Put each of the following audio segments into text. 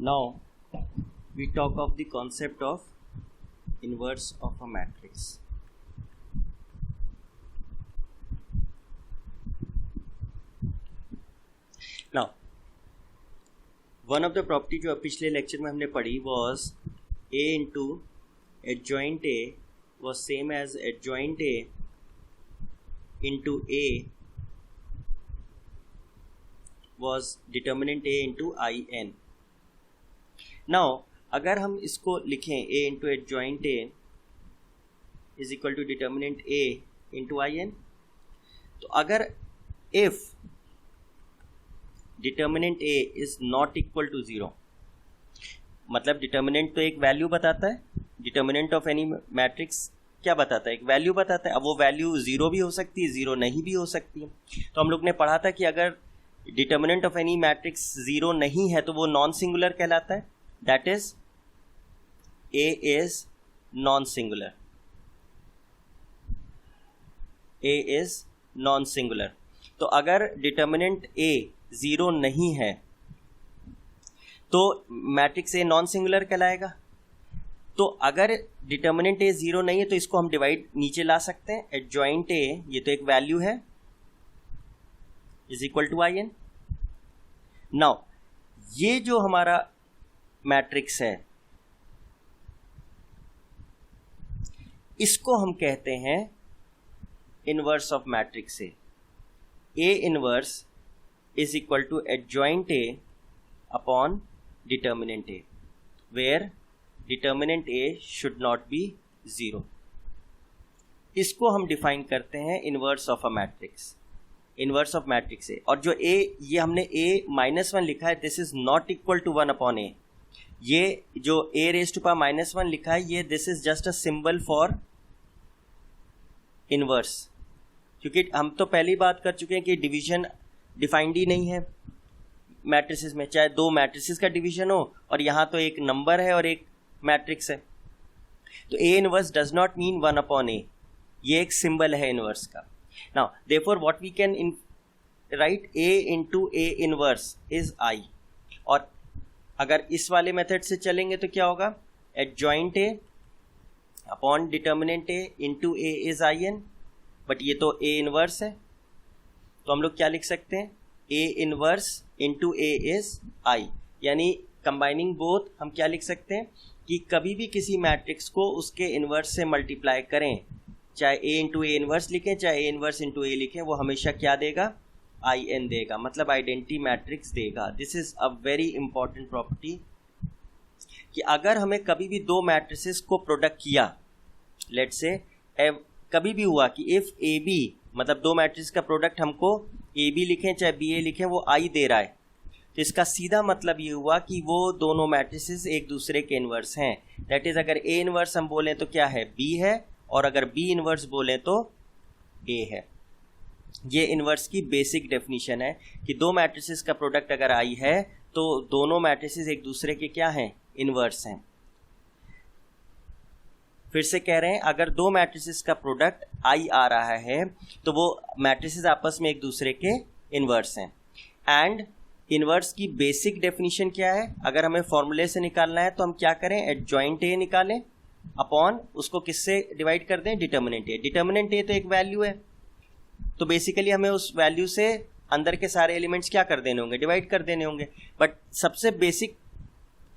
Now we talk of the concept of inverse of a matrix. Now one of the property जो पिछले lecture में हमने पढ़ी was A into adjoint A was same as adjoint A into A was determinant A into in. Now अगर हम इसको लिखें A into adjoint A is equal to determinant A into in, तो अगर if determinant A is not equal to 0, मतलब determinant तो एक value बताता है, डिटर्मिनेंट ऑफ एनी मैट्रिक्स क्या बताता है, एक वैल्यू बताता है. अब वो वैल्यू 0 भी हो सकती है, 0 नहीं भी हो सकती है. तो हम लोग ने पढ़ा था कि अगर डिटर्मिनेंट ऑफ एनी मैट्रिक्स 0 नहीं है तो वो नॉन सिंगुलर कहलाता है. That is A is non singular. A is non singular. तो अगर डिटर्मिनेंट A 0 नहीं है तो मैट्रिक्स A नॉन सिंगुलर कहलाएगा. तो अगर डिटर्मिनेंट A 0 नहीं है तो इसको हम डिवाइड नीचे ला सकते हैं. एडजॉइंट A, ये तो एक वैल्यू है, is equal to in. Now ये जो हमारा मैट्रिक्स है इसको हम कहते हैं inverse of matrix A. A inverse is equal to adjoint A upon determinant A, where determinant A should not be 0. इसको हम डिफाइन करते हैं inverse of a matrix, inverse of matrix A. और जो A, ये हमने A-1 लिखा है, this is not equal to 1 upon A. ये जो A रेज टू पावर -1 लिखा है, ये this is just a symbol for inverse. क्योंकि हम तो पहली बात कर चुके हैं कि डिवीजन डिफाइंड ही नहीं है मैट्रिसेस में, चाहे दो मैट्रिसेस का डिवीजन हो और यहाँ तो एक नंबर है और एक मैट्रिक्स है. तो A inverse does not mean 1 upon A. ये एक सिंबल है इनवर्स का. Now therefore what we can write A into A inverse is I. और अगर इस वाले मेथड से चलेंगे तो क्या होगा, adjoint A upon determinant A into A is in. But ये तो A इनवर्स है, तो हम लोग क्या लिख सकते हैं, A inverse into A is I. यानी कंबाइनिंग बोथ हम क्या लिख सकते हैं कि कभी भी किसी मैट्रिक्स को उसके इनवर्स से मल्टीप्लाई करें, चाहे A इंटू A इनवर्स लिखें चाहे A इनवर्स इंटू A लिखें, वो हमेशा क्या देगा, in देगा, मतलब आइडेंटिटी मैट्रिक्स देगा. This is a very important property कि अगर हमें कभी भी दो मैट्रिसेस को प्रोडक्ट किया, लेट्स से कभी भी हुआ कि इफ ए बी, मतलब दो मैट्रिक्स का प्रोडक्ट हमको ए बी लिखें चाहे बी ए लिखें, वो आई दे रहा है, तो इसका सीधा मतलब ये हुआ कि वो दोनों मैट्रिसेस एक दूसरे के इनवर्स हैं. दैट इज अगर ए इनवर्स हम बोलें तो क्या है, बी है, और अगर बी इनवर्स बोलें तो ए है. ये इनवर्स की बेसिक डेफिनेशन है कि दो मैट्रिसेस का प्रोडक्ट अगर आई है तो दोनों मैट्रिसेस एक दूसरे के क्या हैं, इनवर्स हैं. फिर से कह रहे हैं, अगर दो मैट्रिसेस का प्रोडक्ट आई आ रहा है तो वो मैट्रिसेस आपस में एक दूसरे के इनवर्स हैं. एंड इनवर्स की बेसिक डेफिनेशन क्या है, अगर हमें फॉर्मूले से निकालना है तो हम क्या करें, एडजॉइंट A निकालें अपॉन उसको किससे डिवाइड कर दें, डिटर्मिनेंट A. डिटर्मिनेंट A तो एक वैल्यू है, तो बेसिकली हमें उस वैल्यू से अंदर के सारे एलिमेंट्स क्या कर देने होंगे, डिवाइड कर देने होंगे. बट सबसे बेसिक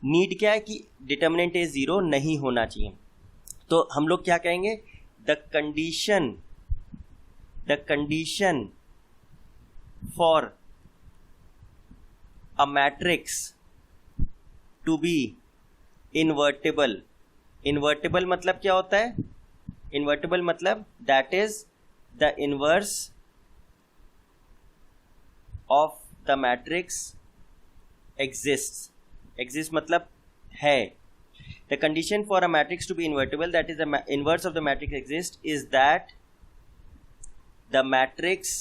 नीड क्या है कि डिटर्मिनेंट A 0 नहीं होना चाहिए. तो हम लोग क्या कहेंगे, the condition for a matrix to be invertible. Invertible मतलब क्या होता है, इन्वर्टेबल मतलब that is the inverse of the matrix exist मतलब है. The condition for a matrix to be invertible, that is the inverse of the matrix exists, is that the matrix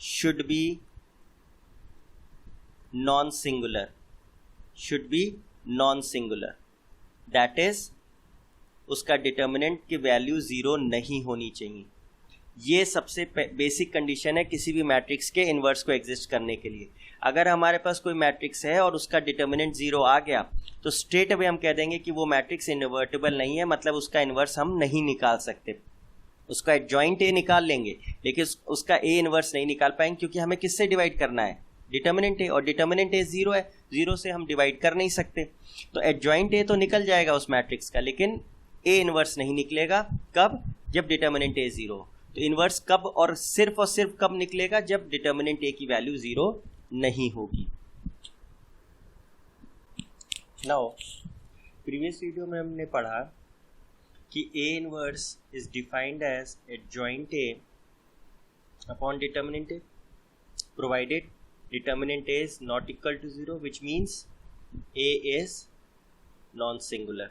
should be non-singular. Should be non-singular. That is, उसका determinant की value 0 नहीं होनी चाहिए. ये सबसे basic condition है किसी भी मैट्रिक्स के इन्वर्स को एग्जिस्ट करने के लिए। अगर हमारे पास कोई मैट्रिक्स है और उसका डिटर्मिनेंट 0 आ गया तो स्ट्रेट अवे हम कह देंगे कि वो मैट्रिक्स इनवर्टिबल नहीं है, मतलब उसका इन्वर्स हम नहीं निकाल सकते। उसका एडजॉइंट ए निकाल लेंगे लेकिन उसका ए इन्वर्स नहीं निकाल पाएंगे, क्योंकि हमें किससे डिवाइड करना है, डिटर्मिनेंट ए, और डिटर्मिनेंट ए 0 है, 0 से हम डिवाइड कर नहीं सकते। तो एडजॉइंट ए तो निकल जाएगा उस मैट्रिक्स का, लेकिन ए इन्वर्स नहीं निकलेगा। कब? जब डिटर्मिनेंट ए 0। तो इन्वर्स कब और सिर्फ कब निकलेगा? जब डिटर्मिनेंट ए की वैल्यू 0 नहीं होगी। नाउ प्रीवियस वीडियो में हमने पढ़ा कि A inverse is defined as adjoint A upon determinant A provided determinant A is not equal to 0, which means A is non-singular।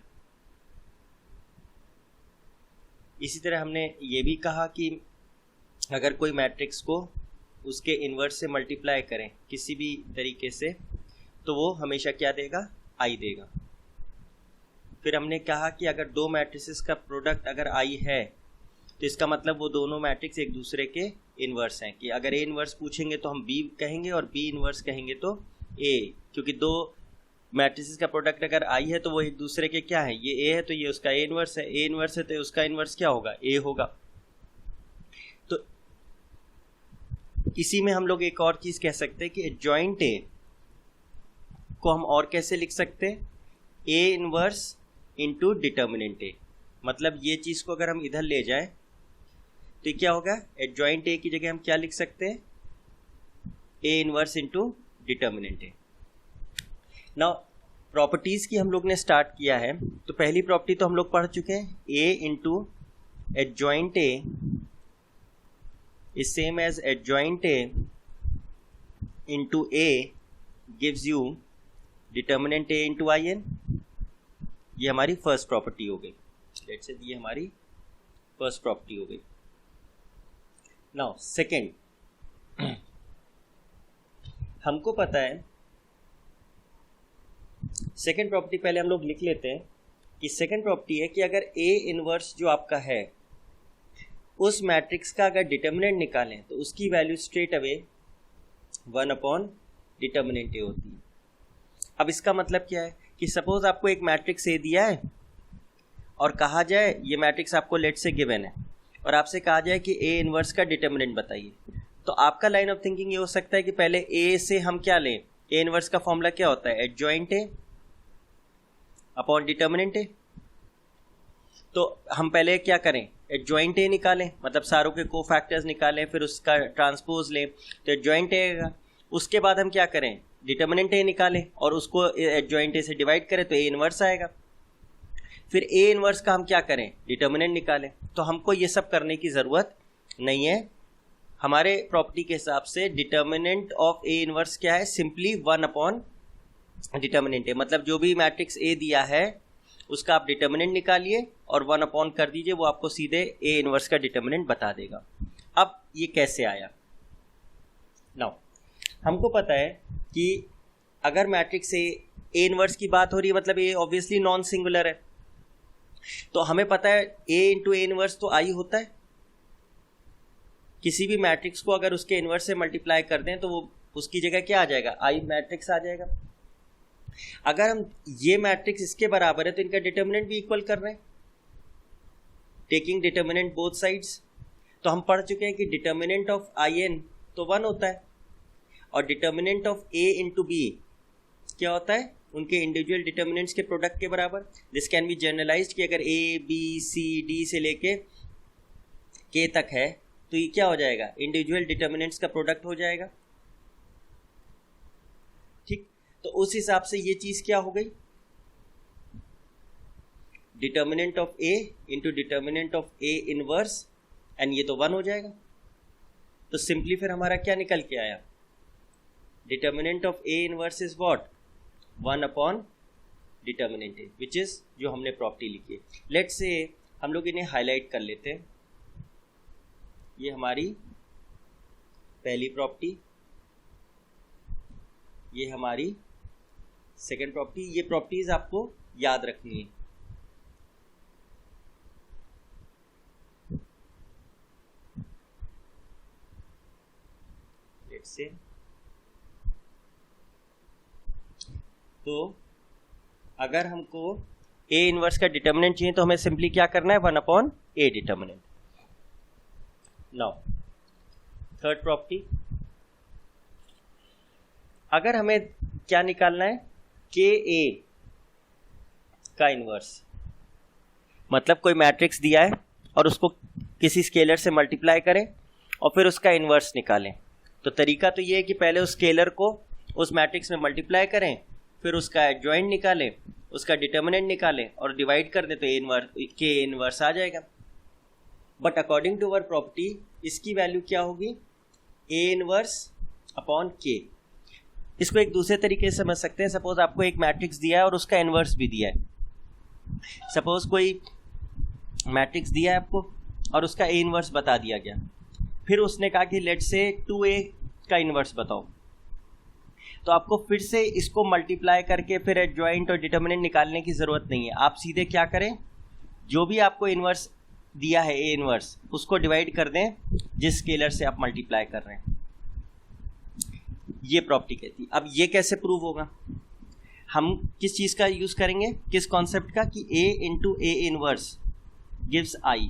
इसी तरह हमने ये भी कहा कि अगर कोई मैट्रिक्स को उसके इन्वर्स से मल्टीप्लाई करें किसी भी तरीके से तो वो हमेशा क्या देगा? आई देगा। फिर हमने कहा कि अगर दो मैट्रिसेस का प्रोडक्ट अगर आई है तो इसका मतलब वो दोनों मैट्रिक्स एक दूसरे के इन्वर्स हैं, कि अगर ए इन्वर्स पूछेंगे तो हम बी कहेंगे और बी इन्वर्स कहेंगे तो ए, क्योंकि दो मैट्रिसेस का प्रोडक्ट अगर आई है तो वो एक दूसरे के क्या है, ये ए है तो ये उसका ए इन्वर्स है, ए इन्वर्स है तो उसका इन्वर्स क्या होगा? ए होगा। तो इसी में हम लोग एक और चीज कह सकते हैं कि एडजॉइंट ए को हम और कैसे लिख सकते हैं? ए इन्वर्स इंटू डिटर्मिनेंट ए। मतलब ये चीज को अगर हम इधर ले जाएं तो क्या होगा? एडजॉइंट ए की जगह हम क्या लिख सकते हैं? A inverse into determinant A. Now properties की हम लोग ने स्टार्ट किया है, तो पहली प्रॉपर्टी तो हम लोग पढ़ चुके हैं, A into adjoint A is same as adjoint A into A gives you determinant A into I n. ये हमारी फर्स्ट प्रॉपर्टी हो गई। लेट्स से ये हमारी फर्स्ट प्रॉपर्टी हो गई। नाउ सेकेंड, हमको पता है सेकेंड प्रॉपर्टी पहले हम लोग लिख लेते हैं कि सेकेंड प्रॉपर्टी है कि अगर ए इनवर्स जो आपका है उस मैट्रिक्स का अगर डिटर्मिनेंट निकालें तो उसकी value straight away 1 upon determinant A होती है। अब इसका मतलब क्या है कि सपोज आपको एक मैट्रिक्स ए दिया है और कहा जाए ये मैट्रिक्स आपको लेट से गिवन है और आपसे कहा जाए कि ए इनवर्स का डिटर्मिनेंट बताइए, तो आपका लाइन ऑफ थिंकिंग ये हो सकता है कि पहले ए से हम क्या लें? ए इनवर्स का फॉर्मूला क्या होता है? Adjoint A upon determinant A. तो हम पहले क्या करें? एडजॉइंट ए निकालें, मतलब सारों के कोफैक्टर्स निकालें, फिर उसका ट्रांसपोज लें तो एडजॉइंट ए आएगा। उसके बाद हम क्या करें? डिटर्मिनेंट ए निकालें और उसको एडजॉइंट ए से डिवाइड करें तो ए इनवर्स आएगा। फिर ए इनवर्स का हम क्या करें? डिटर्मिनेंट निकालें। तो हमको ये सब करने की ज़रूरत नहीं है। हमारे प्रॉपर्टी के हिसाब से डिटर्मिनेंट ऑफ ए इनवर्स क्या है? सिंपली 1 अपॉन डिटर्मिनेंट ए। मतलब जो भी मैट्रिक्स ए दिया है उसका आप डिटर्मिनेंट निकालिए और 1 अपॉन कर दीजिए, वो आपको सीधे ए इनवर्स का डिटर्मिनेंट बता देगा। अब ये कैसे आया? नाउ हमको पता है कि अगर मैट्रिक्स ए इनवर्स की बात हो रही है मतलब ए ऑब्वियसली नॉन सिंगुलर है, तो हमें पता है ए इंटू ए इनवर्स तो आई होता है। किसी भी मैट्रिक्स को अगर उसके इनवर्स से मल्टीप्लाई कर दें तो वो उसकी जगह क्या आ जाएगा? आई मैट्रिक्स आ जाएगा। अगर हम ये मैट्रिक्स इसके बराबर है तो इनका डिटर्मिनेंट भी इक्वल कर रहे हैं, टेकिंग डिटर्मिनेंट बोथ साइड्स। तो हम पढ़ चुके हैं कि डिटर्मिनेंट ऑफ आई एन तो 1 होता है और determinant of A into B क्या होता है? उनके इंडिविजुअल डिटर्मिनेंट्स के प्रोडक्ट के बराबर। दिस कैन बी जनरलाइज्ड कि अगर ए बी सी डी से लेके के तक है तो ये क्या हो जाएगा? इंडिविजुअल डिटर्मिनेंट्स का प्रोडक्ट हो जाएगा। ठीक, तो उस हिसाब से ये चीज क्या हो गई? Determinant of A into determinant of A inverse, and ये तो 1 हो जाएगा। तो सिंपली फिर हमारा क्या निकल के आया? Determinant of A inverse is what? 1 upon determinant A, which is जो हमने प्रॉपर्टी लिखी है। लेट्स से हम लोग इन्हें हाईलाइट कर लेते हैं। ये हमारी पहली प्रॉपर्टी, ये हमारी सेकेंड प्रॉपर्टी। ये प्रॉपर्टीज आपको याद रखनी है। से, तो अगर हमको A इनवर्स का डिटर्मिनेंट चाहिए तो हमें सिंपली क्या करना है, 1/A determinant. Now third property, अगर हमें क्या निकालना है, KA का इनवर्स, मतलब कोई मैट्रिक्स दिया है और उसको किसी स्केलर से मल्टीप्लाई करें और फिर उसका इनवर्स निकालें। तो तरीका तो ये है कि पहले उस स्केलर को उस मैट्रिक्स में मल्टीप्लाई करें, फिर उसका एडजॉइंट निकालें, उसका डिटर्मिनेंट निकालें और डिवाइड कर दें तो के इनवर्स आ जाएगा। But according to our property इसकी वैल्यू क्या होगी, A इनवर्स अपॉन K। इसको एक दूसरे तरीके से समझ सकते हैं। सपोज आपको एक मैट्रिक्स दिया है और उसका इनवर्स भी दिया है। सपोज कोई मैट्रिक्स दिया है आपको और उसका A इनवर्स बता दिया गया, फिर उसने कहा कि लेट्स से 2A का इनवर्स बताओ, तो आपको फिर से इसको मल्टीप्लाई करके फिर एडजॉइंट और डिटर्मिनेंट निकालने की ज़रूरत नहीं है। आप सीधे क्या करें, जो भी आपको इनवर्स दिया है A इनवर्स, उसको डिवाइड कर दें जिस स्केलर से आप मल्टीप्लाई कर रहे हैं। ये प्रॉपर्टी कहती है। अब ये कैसे प्रूव होगा, हम किस चीज़ का यूज़ करेंगे, किस कॉन्सेप्ट का, कि A into A inverse gives I।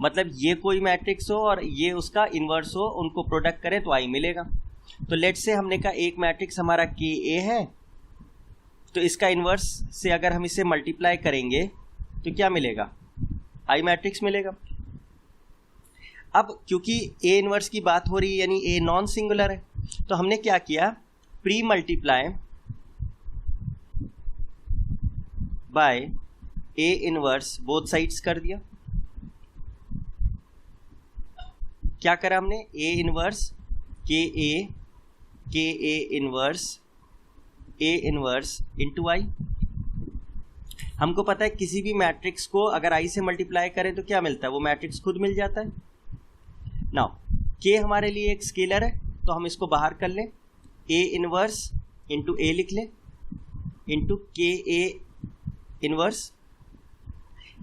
मतलब ये कोई मैट्रिक्स हो और ये उसका इनवर्स हो, उनको प्रोडक्ट करें तो I मिलेगा। तो लेट्स से हमने कहा एक मैट्रिक्स हमारा KA है, तो इसका इनवर्स से अगर हम इसे मल्टीप्लाई करेंगे तो क्या मिलेगा, I मैट्रिक्स मिलेगा। अब क्योंकि A इनवर्स की बात हो रही है यानी A नॉन सिंगुलर है, तो हमने क्या किया, pre multiply by A inverse both sides कर दिया। क्या करा हमने, A inverse KA inverse A inverse into I। हमको पता है किसी भी मैट्रिक्स को अगर I से मल्टीप्लाई करें तो क्या मिलता है, वो मैट्रिक्स खुद मिल जाता है। नाउ K हमारे लिए एक स्केलर है, तो हम इसको बाहर कर लें, A इनवर्स इंटू A लिख लें into KA inverse.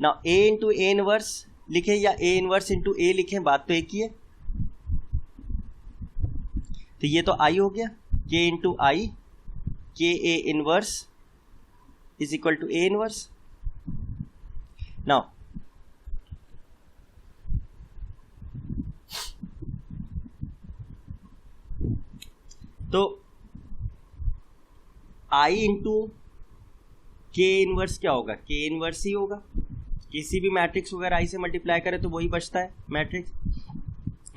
Now A into A inverse लिखें या A इनवर्स इंटू A लिखें, बात तो एक ही है। तो ये तो I हो गया, K into I, KA inverse is equal to A inverse. Now तो I इंटू K इनवर्स क्या होगा, K इनवर्स ही होगा। किसी भी मैट्रिक्स को अगर I से मल्टीप्लाई करें तो वही बचता है matrix,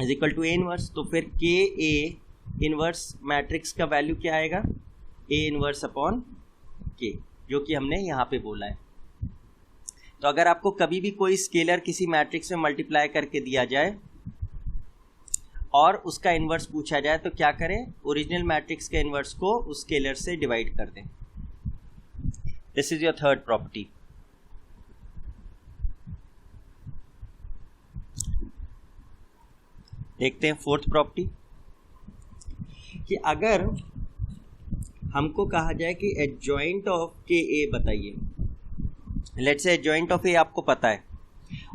is equal to A inverse. तो फिर KA इनवर्स मैट्रिक्स का वैल्यू क्या आएगा, A इनवर्स अपॉन K, जो कि हमने यहाँ पे बोला है। तो अगर आपको कभी भी कोई स्केलर किसी मैट्रिक्स में मल्टीप्लाई करके दिया जाए और उसका इन्वर्स पूछा जाए तो क्या करें, ओरिजिनल मैट्रिक्स के इन्वर्स को उस स्केलर से डिवाइड कर दें। This is your third property. देखते हैं फोर्थ प्रॉपर्टी, कि अगर हमको कहा जाए कि एडजॉइंट ऑफ KA बताइए, let's say adjoint of A आपको पता है,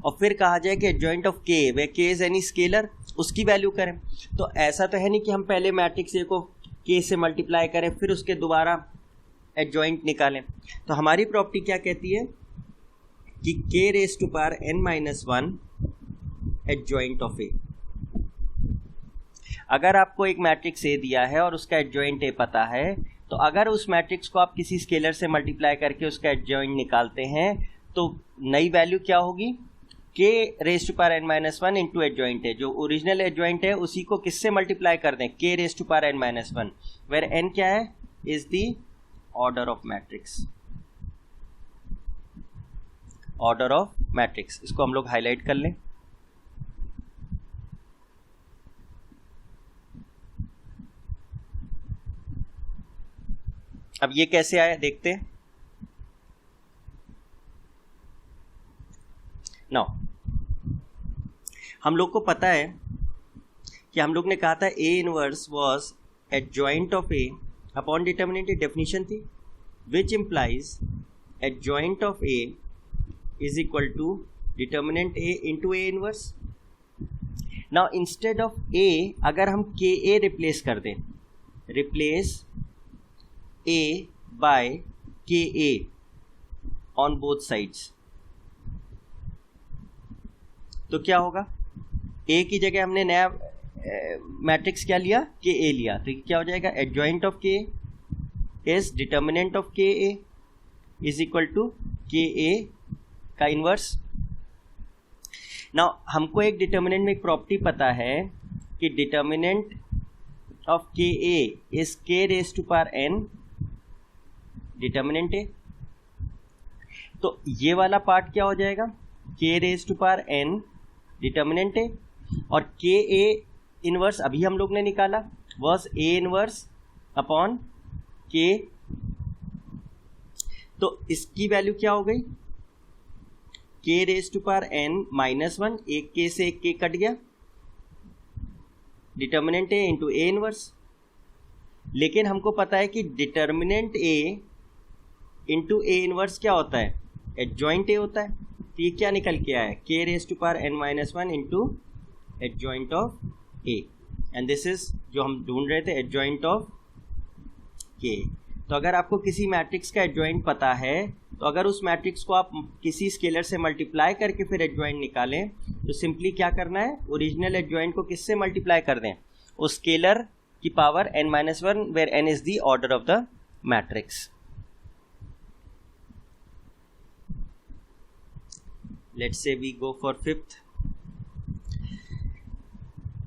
और फिर कहा जाए कि adjoint of K way K is any scalar, उसकी वैल्यू करें। तो ऐसा तो है नहीं कि हम पहले मैट्रिक्स A को K से मल्टीप्लाई करें फिर उसके दोबारा एडजॉइंट निकालें। तो हमारी प्रॉपर्टी क्या कहती है कि K raise to power n-1 adjoint of A। अगर आपको एक मैट्रिक्स A दिया है और उसका एडजॉइंट A पता है, तो अगर उस मैट्रिक्स को आप किसी स्केलर से मल्टीप्लाई करके उसका एडजॉइंट निकालते हैं तो नई वैल्यू क्या होगी, K raise to power n-1 into adjoint है। जो ओरिजिनल एडजॉइंट है उसी को किससे मल्टीप्लाई कर दें, K raise to power n-1, where n क्या है, is the order of matrix, order of matrix. इसको हम लोग हाईलाइट कर लें। अब ये कैसे आया देखते हैं। नाउ हम लोग को पता है कि हम लोग ने कहा था A inverse was adjoint of A upon determinant, definition थी, which implies adjoint of A is equal to determinant A into A inverse. Now instead of A अगर हम के ए रिप्लेस कर दें, रिप्लेस ए बाय के ए ऑन बोथ साइड्स, तो क्या होगा? ए की जगह हमने नया मैट्रिक्स क्या लिया? के ए लिया, तो क्या हो जाएगा? एडजॉइंट ऑफ के is determinant of k A is equal to के ए का इनवर्स। नाउ हमको एक डिटर्मिनेंट में एक प्रॉपर्टी पता है कि determinant of k A is k raise to power n determinant A. तो ये वाला पार्ट क्या हो जाएगा? K raise to power n determinant A, और के ए इनवर्स अभी हम लोग ने निकाला वॉज ए इनवर्स अपॉन के, तो इसकी वैल्यू क्या हो गई? K raise to power N minus one, एक के से एक के कट गया, determinant A into A inverse. लेकिन हमको पता है कि determinant A into A inverse क्या होता है? एडजॉइंट ए होता है। तो ये क्या निकल के आया? K raise to power N minus one into adjoint of A, and this is जो हम ढूंढ रहे थे, एडजॉइंट ऑफ के। तो अगर आपको किसी मैट्रिक्स का एडजॉइंट पता है, तो अगर उस मैट्रिक्स को आप किसी स्केलर से मल्टीप्लाई करके फिर एडजॉइंट निकालें, तो सिंपली क्या करना है? ओरिजिनल एडजॉइंट को किससे मल्टीप्लाई कर दें? उस स्केलर की power n minus one, where n is the order of the matrix. Let's say we go for fifth.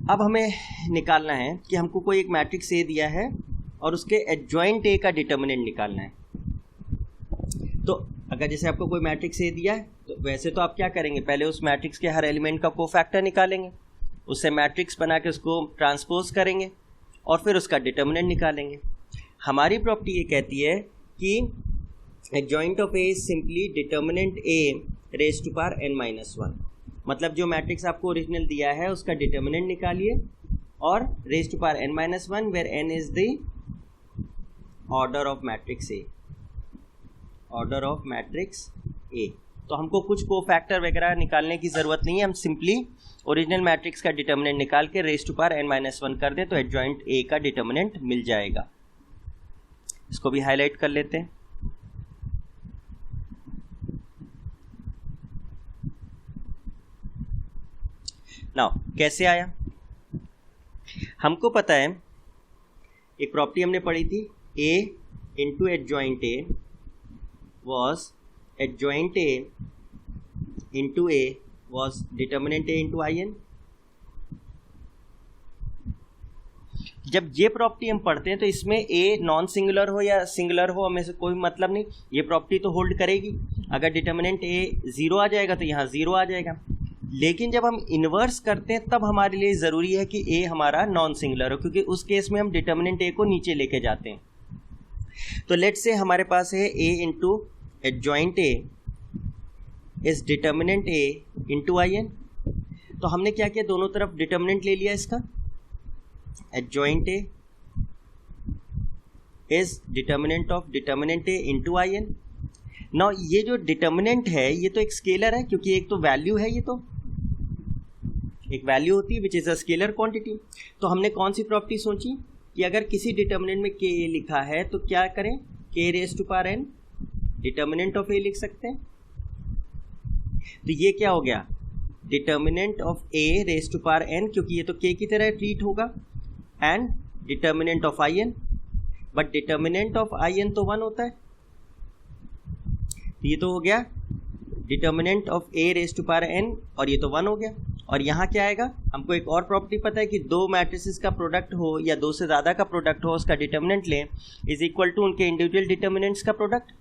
अब हमें निकालना है कि हमको कोई एक मैट्रिक्स ए दिया है और उसके एडजॉइंट ए का डिटर्मिनेंट निकालना है। तो अगर जैसे आपको कोई मैट्रिक्स ए दिया है, तो वैसे तो आप क्या करेंगे? पहले उस मैट्रिक्स के हर एलिमेंट का कोफैक्टर निकालेंगे, उससे मैट्रिक्स बना के उसको ट्रांसपोज करेंगे और फिर उसका डिटर्मिनेंट निकालेंगे। हमारी प्रॉपर्टी ये कहती है कि adjoint of A is simply determinant A raise to power N minus one. मतलब जो मैट्रिक्स आपको ओरिजिनल दिया है उसका डिटर्मिनेंट निकालिए और raise to power N minus one, where N is the order of matrix A, order of matrix A. तो हमको कुछ कोफैक्टर वगैरह निकालने की ज़रूरत नहीं है, हम सिंपली ओरिजिनल मैट्रिक्स का डिटर्मिनेंट निकाल के raise to power N minus one कर दें तो एडजॉइंट ए का डिटर्मिनेंट मिल जाएगा। इसको भी हाईलाइट कर लेते हैं। नाउ कैसे आया? हमको पता है, एक प्रॉपर्टी हमने पढ़ी थी, A into adjoint A was adjoint A into A was determinant A into I n. जब ये प्रॉपर्टी हम पढ़ते हैं तो इसमें ए नॉन सिंगुलर हो या सिंगुलर हो हमें से कोई मतलब नहीं, ये प्रॉपर्टी तो होल्ड करेगी। अगर डिटर्मिनेंट ए जीरो आ जाएगा तो यहाँ जीरो आ जाएगा। लेकिन जब हम इन्वर्स करते हैं तब हमारे लिए ज़रूरी है कि ए हमारा नॉन सिंगुलर हो, क्योंकि उस केस में हम डिटर्मिनेंट ए को नीचे लेके जाते हैं। तो लेट्स से हमारे पास है A into adjoint A is determinant A into I n. तो हमने क्या किया? दोनों तरफ डिटर्मिनेंट ले लिया इसका। Adjoint A is determinant of determinant A into I N. Now ये जो डिटर्मिनेंट है ये तो एक स्केलर है, क्योंकि एक तो वैल्यू है, ये तो एक वैल्यू होती है which is a scalar quantity. तो हमने कौन सी प्रॉपर्टी सोची कि अगर किसी डिटर्मिनेंट में के ए लिखा है तो क्या करें? K raise to power n determinant of A लिख सकते हैं। तो ये क्या हो गया? Determinant of A raise to power n, क्योंकि ये तो के की तरह ट्रीट होगा, and determinant of I n. But determinant of I n तो वन होता है, तो ये तो हो गया determinant of A raise to power n, और ये तो वन हो गया। और यहाँ क्या आएगा? हमको एक और प्रॉपर्टी पता है कि दो मैट्रिसेस का प्रोडक्ट हो या दो से ज़्यादा का प्रोडक्ट हो, उसका डिटर्मिनेंट लें इज इक्वल टू उनके इंडिविजुअल डिटर्मिनेंट्स का प्रोडक्ट।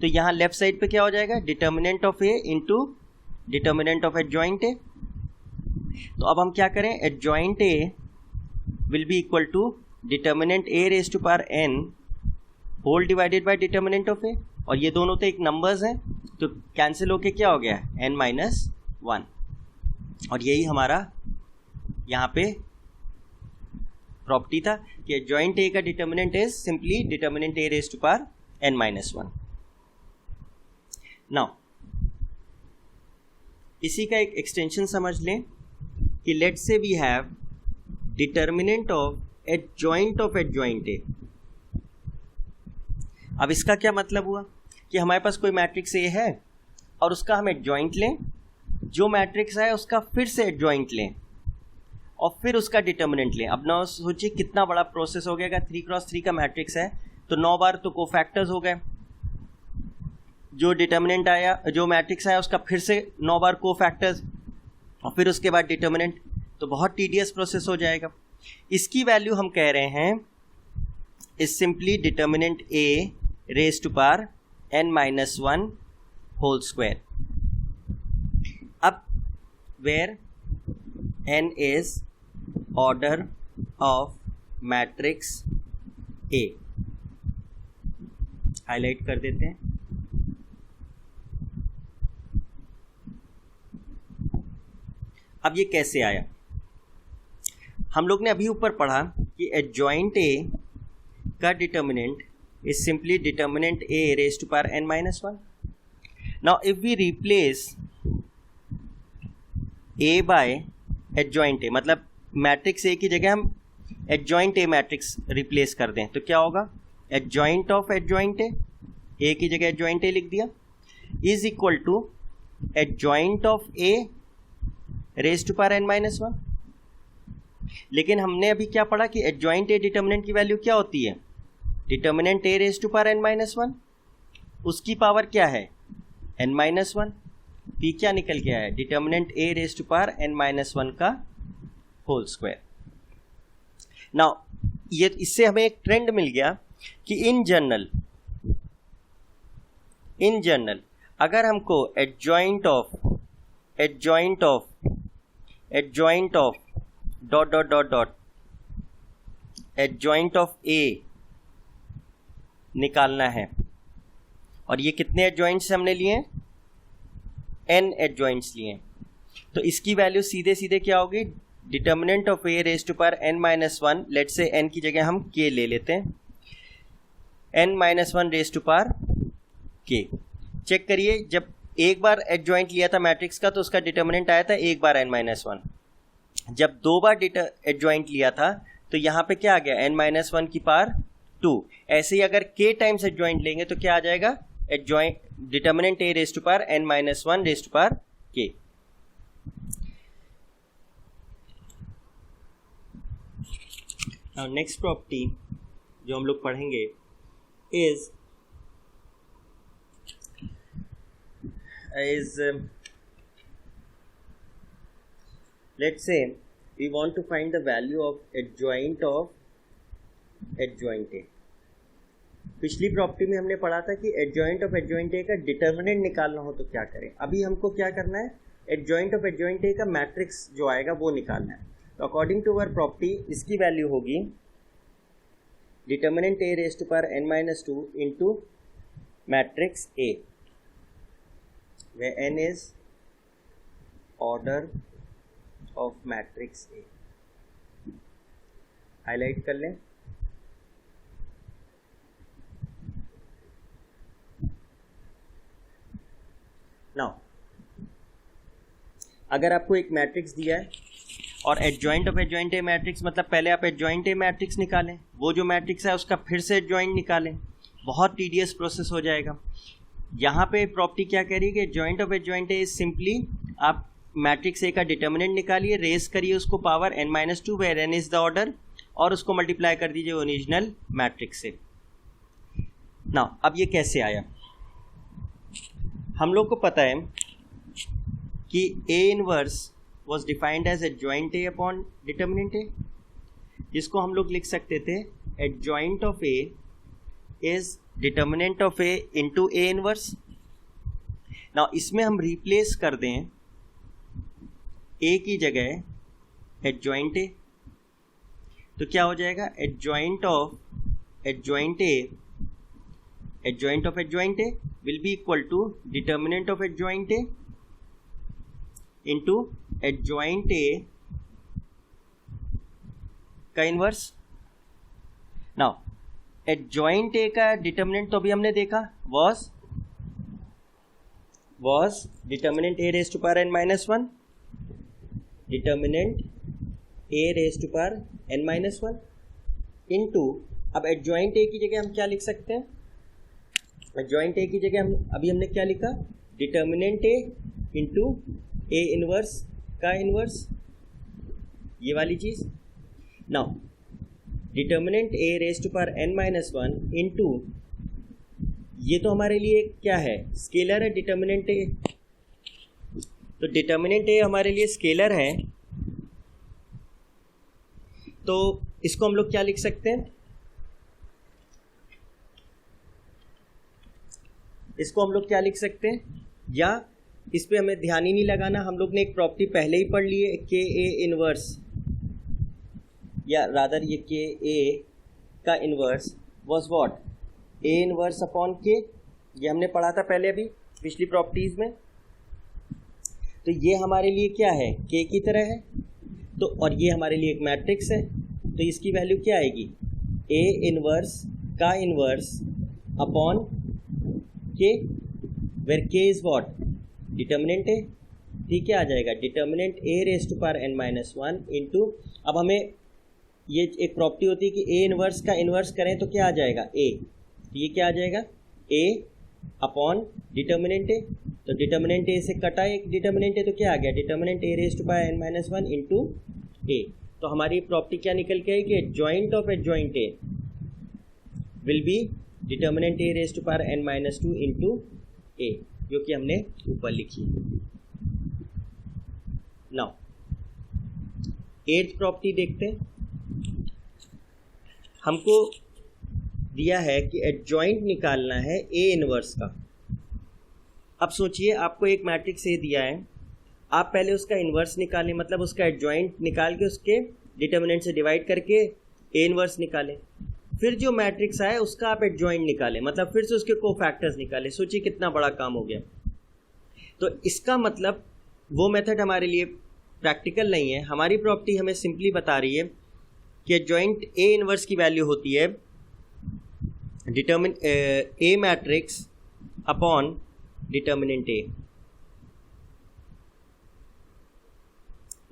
तो यहाँ लेफ्ट साइड पे क्या हो जाएगा? Determinant of A into determinant of adjoint A. तो अब हम क्या करें? Adjoint A will be equal to determinant A raise to power n whole divided by determinant of A, और ये दोनों तो एक नंबर्स हैं तो कैंसिल होके क्या हो गया? N minus one. और यही हमारा यहाँ पे प्रॉपर्टी था कि एडजॉइंट ए का determinant is simply determinant A raise to power N minus one. Now इसी का एक एक्सटेंशन समझ लें कि let say we have determinant of adjoint of adjoint A. अब इसका क्या मतलब हुआ कि हमारे पास कोई मैट्रिक्स ए है और उसका हम एडजॉइंट लें, जो मैट्रिक्स है उसका फिर से एडजॉइंट लें और फिर उसका डिटर्मिनेंट लें। अब ना सोचिए कितना बड़ा प्रोसेस हो गया। 3x3 का मैट्रिक्स है तो 9 बार तो कोफैक्टर्स हो गए, जो डिटर्मिनेंट आया, जो मैट्रिक्स आया उसका फिर से 9 बार कोफैक्टर्स और फिर उसके बाद डिटर्मिनेंट, तो बहुत टीडियस प्रोसेस हो जाएगा। इसकी वैल्यू हम कह रहे हैं is simply determinant A raise to power n-1 whole square. अब where n is order of matrix A, highlight कर देते हैं। अब ये कैसे आया? हम लोग ने अभी ऊपर पढ़ा कि एडजॉइंट ए का determinant is simply determinant A raise to power n-1। Now if we replace A by adjoint A, मतलब मैट्रिक्स ए की जगह हम एडजॉइंट ए मैट्रिक्स रिप्लेस कर दें तो क्या होगा? एडजॉइंट ऑफ एडजॉइंट ए की जगह एडजॉइंट ए लिख दिया, is equal to adjoint of A raise to power n-1। लेकिन हमने अभी क्या पढ़ा कि एडजॉइंट ए डिटर्मिनेंट की वैल्यू क्या होती है? Determinant A raise to power n-1, उसकी पावर क्या है? n-1। पी क्या निकल के आया? Determinant A raise to power n-1 का होल स्क्वायर। नाउ ये इससे हमें एक ट्रेंड मिल गया कि इन जनरल अगर हमको adjoint of dot adjoint of A निकालना है, और ये कितने एडजॉइंट्स हमने लिए? n एडजॉइंट्स लिए, तो इसकी वैल्यू सीधे सीधे क्या होगी? Determinant of A raise to power n-1, let say n की जगह हम k ले लेते हैं, n-1 raise to power k। Check करिए, जब एक बार एडजॉइंट लिया था मैट्रिक्स का तो उसका डिटर्मिनेंट आया था एक बार n-1। जब 2 बार एडजॉइंट लिया था तो यहाँ पे क्या आ गया? n-1 की पावर 2। ऐसे ही अगर k टाइम्स एडजॉइंट लेंगे तो क्या आ जाएगा? Adjoint determinant a raise to power n-1 raise to power k। Next property जो हम लोग पढ़ेंगे is let's say we want to find the value of adjoint A। पिछली प्रॉपर्टी में हमने पढ़ा था कि एडजॉइंट ऑफ एडजॉइंट ए का डिटर्मिनेंट निकालना हो तो क्या करें। अभी हमको क्या करना है? एडजॉइंट ऑफ एडजॉइंट ए का मैट्रिक्स जो आएगा वो निकालना है। तो अकॉर्डिंग टू अवर प्रॉपर्टी इसकी वैल्यू होगी determinant A raise to power n-2 into matrix A, where n is order of matrix A। Highlight कर लें। नाउ अगर आपको एक मैट्रिक्स दिया है और adjoint of adjoint A matrix, मतलब पहले आप एडजॉइंट ए मैट्रिक्स निकालें, वो जो मैट्रिक्स है उसका फिर से एडजॉइंट निकालें, बहुत टीडियस प्रोसेस हो जाएगा। यहाँ पे प्रॉपर्टी क्या कह रही है कि adjoint of adjoint A is simply आप मैट्रिक्स ए का डिटर्मिनेंट निकालिए, रेज करिए उसको power n-2 where n is the order, और उसको मल्टीप्लाई कर दीजिए ओरिजिनल मैट्रिक्स से। नाउ अब ये कैसे आया? हम लोग को पता है कि A inverse was defined as adjoint A upon determinant A, जिसको हम लोग लिख सकते थे adjoint of A is determinant of A into A inverse. Now इसमें हम रिप्लेस कर दें ए की जगह एडजॉइंट ए, तो क्या हो जाएगा? Adjoint of adjoint A will be equal to determinant of adjoint A into adjoint A का इनवर्स। नाउ एडजॉइंट ए का डिटर्मिनेंट तो अभी हमने देखा was determinant A raise to power n-1 determinant A raise to power n minus one into, अब adjoint A की जगह हम क्या लिख सकते हैं, एडजॉइंट ए की जगह हम अभी हमने क्या लिखा, determinant A into A inverse का इनवर्स, ये वाली चीज। Now determinant A raise to power n minus one into, ये तो हमारे लिए क्या है, स्केलर है डिटर्मिनेंट ए, तो डिटर्मिनेंट ए हमारे लिए स्केलर है, तो इसको हम लोग क्या लिख सकते हैं, इसको हम लोग क्या लिख सकते हैं, या इस पे हमें ध्यान ही नहीं लगाना, हम लोग ने एक प्रॉपर्टी पहले ही पढ़ ली है, के ए इनवर्स, या रादर ये के ए का inverse was what, A inverse upon के, ये हमने पढ़ा था पहले अभी पिछली प्रॉपर्टीज में। तो ये हमारे लिए क्या है, के की तरह है, तो और ये हमारे लिए एक मैट्रिक्स है, तो इसकी वैल्यू क्या आएगी, ए इनवर्स का inverse upon K, where K is what, determinant A, ठीक है, आ जाएगा determinant A raise to power n minus one into, अब हमें ये एक प्रॉपर्टी होती है कि ए इनवर्स का इनवर्स करें तो क्या आ जाएगा, ए, तो ये क्या आ जाएगा, ए अपॉन डिटर्मिनेंट ए, तो डिटर्मिनेंट ए से कटा एक डिटर्मिनेंट ए, तो क्या आ गया, determinant A raise to power n minus one into A. तो हमारी प्रॉपर्टी क्या निकल के आई कि adjoint of adjoint A will be determinant A raise to power n minus two into A, जो कि हमने ऊपर लिखी। नाउ एट्थ प्रॉपर्टी देखते हैं, हमको दिया है कि एडजॉइंट निकालना है ए इनवर्स का। अब सोचिए आपको एक मैट्रिक्स ए दिया है, आप पहले उसका इनवर्स निकालें, मतलब उसका एडजॉइंट निकाल के उसके डिटर्मिनेंट से डिवाइड करके ए इनवर्स निकालें, फिर जो मैट्रिक्स आए उसका आप एडजॉइंट निकालें, मतलब फिर से उसके कोफैक्टर्स निकालें। सोचिए कितना बड़ा काम हो गया। तो इसका मतलब वो मेथड हमारे लिए प्रैक्टिकल नहीं है। हमारी प्रॉपर्टी हमें सिंपली बता रही है कि एडजॉइंट ए इनवर्स की वैल्यू होती है डिटर्मिन ए मैट्रिक्स अपॉन डिटर्मिनेंट ए।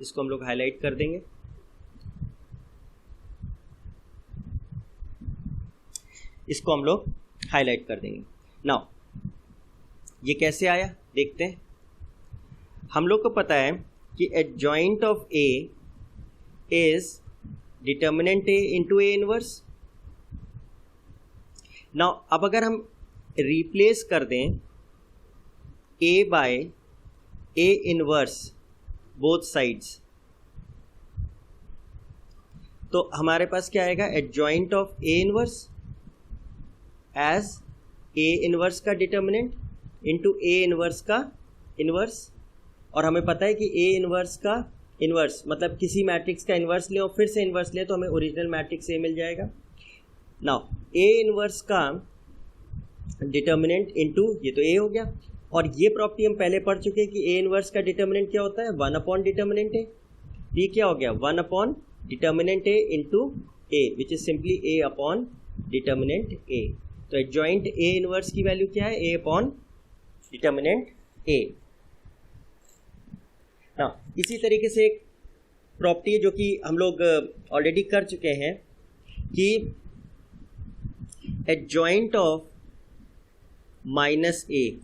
इसको हम लोग हाईलाइट कर देंगे। इसको हम लोग हाईलाइट कर देंगे। नाउ ये कैसे आया देखते हैं। हम लोग को पता है कि adjoint of A is determinant A into A inverse. Now अब अगर हम रिप्लेस कर दें A by A inverse both sides, तो हमारे पास क्या आएगा, adjoint of A inverse as A inverse का डिटर्मिनेंट इंटू ए इनवर्स का इनवर्स। और हमें पता है कि ए इनवर्स का इनवर्स मतलब किसी मैट्रिक्स का इनवर्स लें और फिर से इनवर्स लें तो हमें ओरिजिनल मैट्रिक्स ए मिल जाएगा। नाउ ए इनवर्स का डिटर्मिनेंट इंटू, ये तो ए हो गया, और ये प्रॉपर्टी हम पहले पढ़ चुके हैं कि ए इनवर्स का डिटर्मिनेंट क्या होता है, वन अपॉन डिटर्मिनेंट ए। ये क्या हो गया, one upon determinant A into A, which is simply A upon determinant A. तो एडजॉइंट ए इनवर्स की वैल्यू क्या है, ए अपॉन डिटर्मिनेंट ए। ना इसी तरीके से एक प्रॉपर्टी जो कि हम लोग ऑलरेडी कर चुके हैं कि एडजॉइंट ऑफ माइनस ए।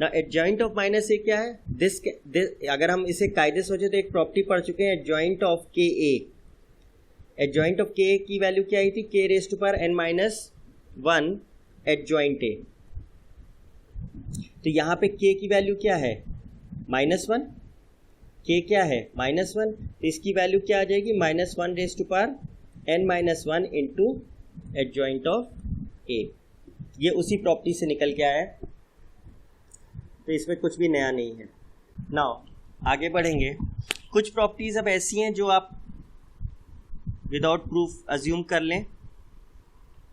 ना एडजॉइंट ऑफ माइनस ए क्या है, दिस अगर हम इसे कायदे सोचे तो एक प्रॉपर्टी पढ़ चुके हैं adjoint of k A. Adjoint of के की वैल्यू क्या आई थी, K raise to power n minus one adjoint A. तो यहाँ पे k की वैल्यू क्या है, माइनस वन। के क्या है, माइनस वन, तो इसकी वैल्यू क्या आ जाएगी, minus one raise to power n minus one into adjoint of A. ये उसी प्रॉपर्टी से निकल के आया है, तो इसमें कुछ भी नया नहीं है। नाउ आगे बढ़ेंगे। कुछ प्रॉपर्टीज अब ऐसी हैं जो आप विदाउट प्रूफ अज्यूम कर लें,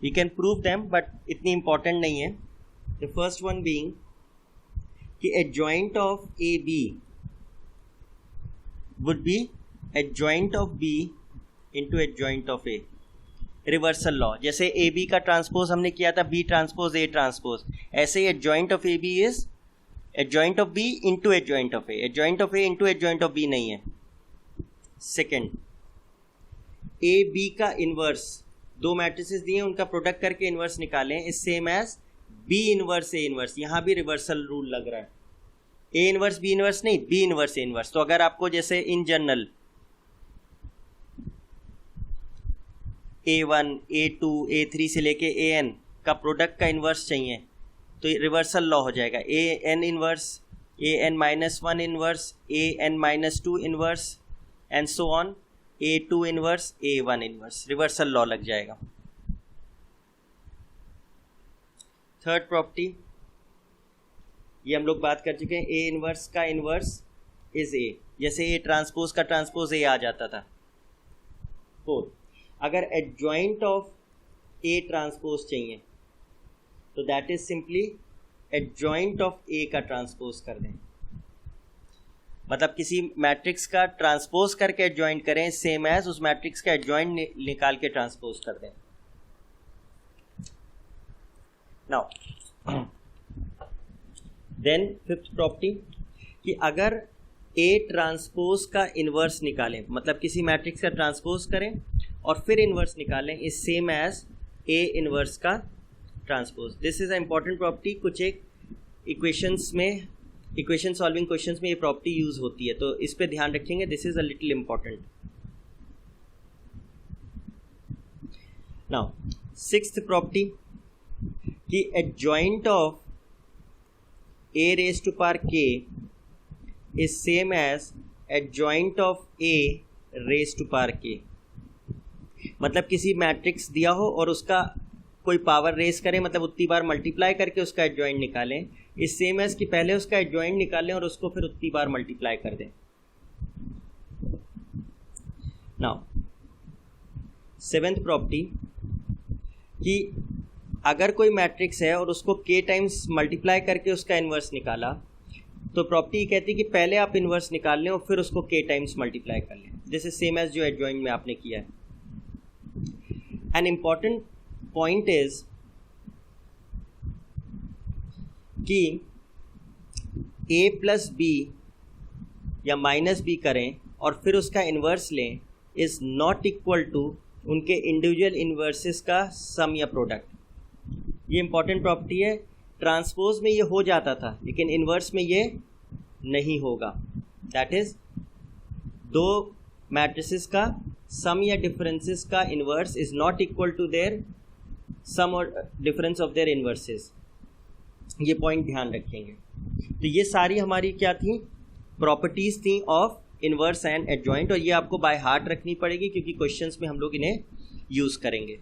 we can prove them but इतनी इंपॉर्टेंट नहीं है। द फर्स्ट वन बीइंग कि adjoint of A B would be adjoint of B into adjoint of A. Reversal law, जैसे ए बी का ट्रांसपोज हमने किया था बी ट्रांसपोज ए ट्रांसपोज, ऐसे ही adjoint of A B is adjoint of B into adjoint of A, adjoint of A into adjoint of B नहीं है। Second, A B का इनवर्स, दो मैट्रिसेस दिए उनका प्रोडक्ट करके इनवर्स निकालें, is same as B inverse A inverse. यहां भी रिवर्सल रूल लग रहा है, ए इनवर्स बी इनवर्स नहीं, बी इनवर्स ए इनवर्स। तो अगर आपको जैसे in general A1 A2 A3 से लेके AN का प्रोडक्ट का इन्वर्स चाहिए तो रिवर्सल लॉ हो जाएगा, AN inverse, AN-1 inverse, AN-2 inverse and so on, A2 inverse, A1 inverse, reversal law लग जाएगा। थर्ड प्रॉपर्टी, ये हम लोग बात कर चुके हैं, A इन्वर्स का इन्वर्स इज A, जैसे A ट्रांसपोज का ट्रांसपोज A आ जाता था। फोर्थ, अगर एडजॉइंट ऑफ ए ट्रांसपोज चाहिए तो that is simply adjoint of A का ट्रांसपोज कर दें, मतलब किसी मैट्रिक्स का ट्रांसपोज करके एडजॉइंट करें, सेम एज उस मैट्रिक्स का एडजॉइंट निकाल के ट्रांसपोज कर दें। नाउ देन फिफ्थ प्रॉपर्टी कि अगर ए ट्रांसपोज का इन्वर्स निकालें, मतलब किसी मैट्रिक्स का ट्रांसपोज करें और फिर इन्वर्स निकालें, is same as A inverse का transpose. This is a important property, कुछ एक इक्वेशंस में, इक्वेशन सॉल्विंग क्वेश्चंस में ये प्रॉपर्टी यूज होती है, तो इस पे ध्यान रखेंगे, this is a little important. Now sixth property कि adjoint of A raise to power k is same as adjoint of A raise to power k. मतलब किसी मैट्रिक्स दिया हो और उसका कोई पावर रेस करें, मतलब उतनी बार मल्टीप्लाई करके उसका एडजॉइंट निकालें, इस सेम एज कि पहले उसका एडजॉइंट निकालें और उसको फिर उतनी बार मल्टीप्लाई कर दें। नाउ सेवेंथ प्रॉपर्टी कि अगर कोई मैट्रिक्स है और उसको k टाइम्स मल्टीप्लाई करके उसका इन्वर्स निकाला, तो प्रॉपर्टी कहती है कि पहले आप इन्वर्स निकाल लें और फिर उसको k टाइम्स मल्टीप्लाई कर लें, जैसे सेम एज जो एडजॉइंट में आपने किया है। An important point is कि a प्लस बी या माइनस बी करें और फिर उसका इन्वर्स लें इज नॉट इक्वल टू उनके इंडिविजुअल इन्वर्सेस का सम या प्रोडक्ट। ये इंपॉर्टेंट प्रॉपर्टी है, ट्रांसपोज में ये हो जाता था लेकिन इन्वर्स में ये नहीं होगा। दैट इज दो मैट्रिसेस का सम या डिफरेंसेस का inverse is not equal to their sum और डिफरेंस ऑफ देयर इन्वर्सेस। ये पॉइंट ध्यान रखेंगे। तो ये सारी हमारी क्या थी, प्रॉपर्टीज थी ऑफ इन्वर्स एंड एडजॉइंट, और ये आपको बाय हार्ट रखनी पड़ेगी क्योंकि क्वेश्चंस में हम लोग इन्हें यूज करेंगे।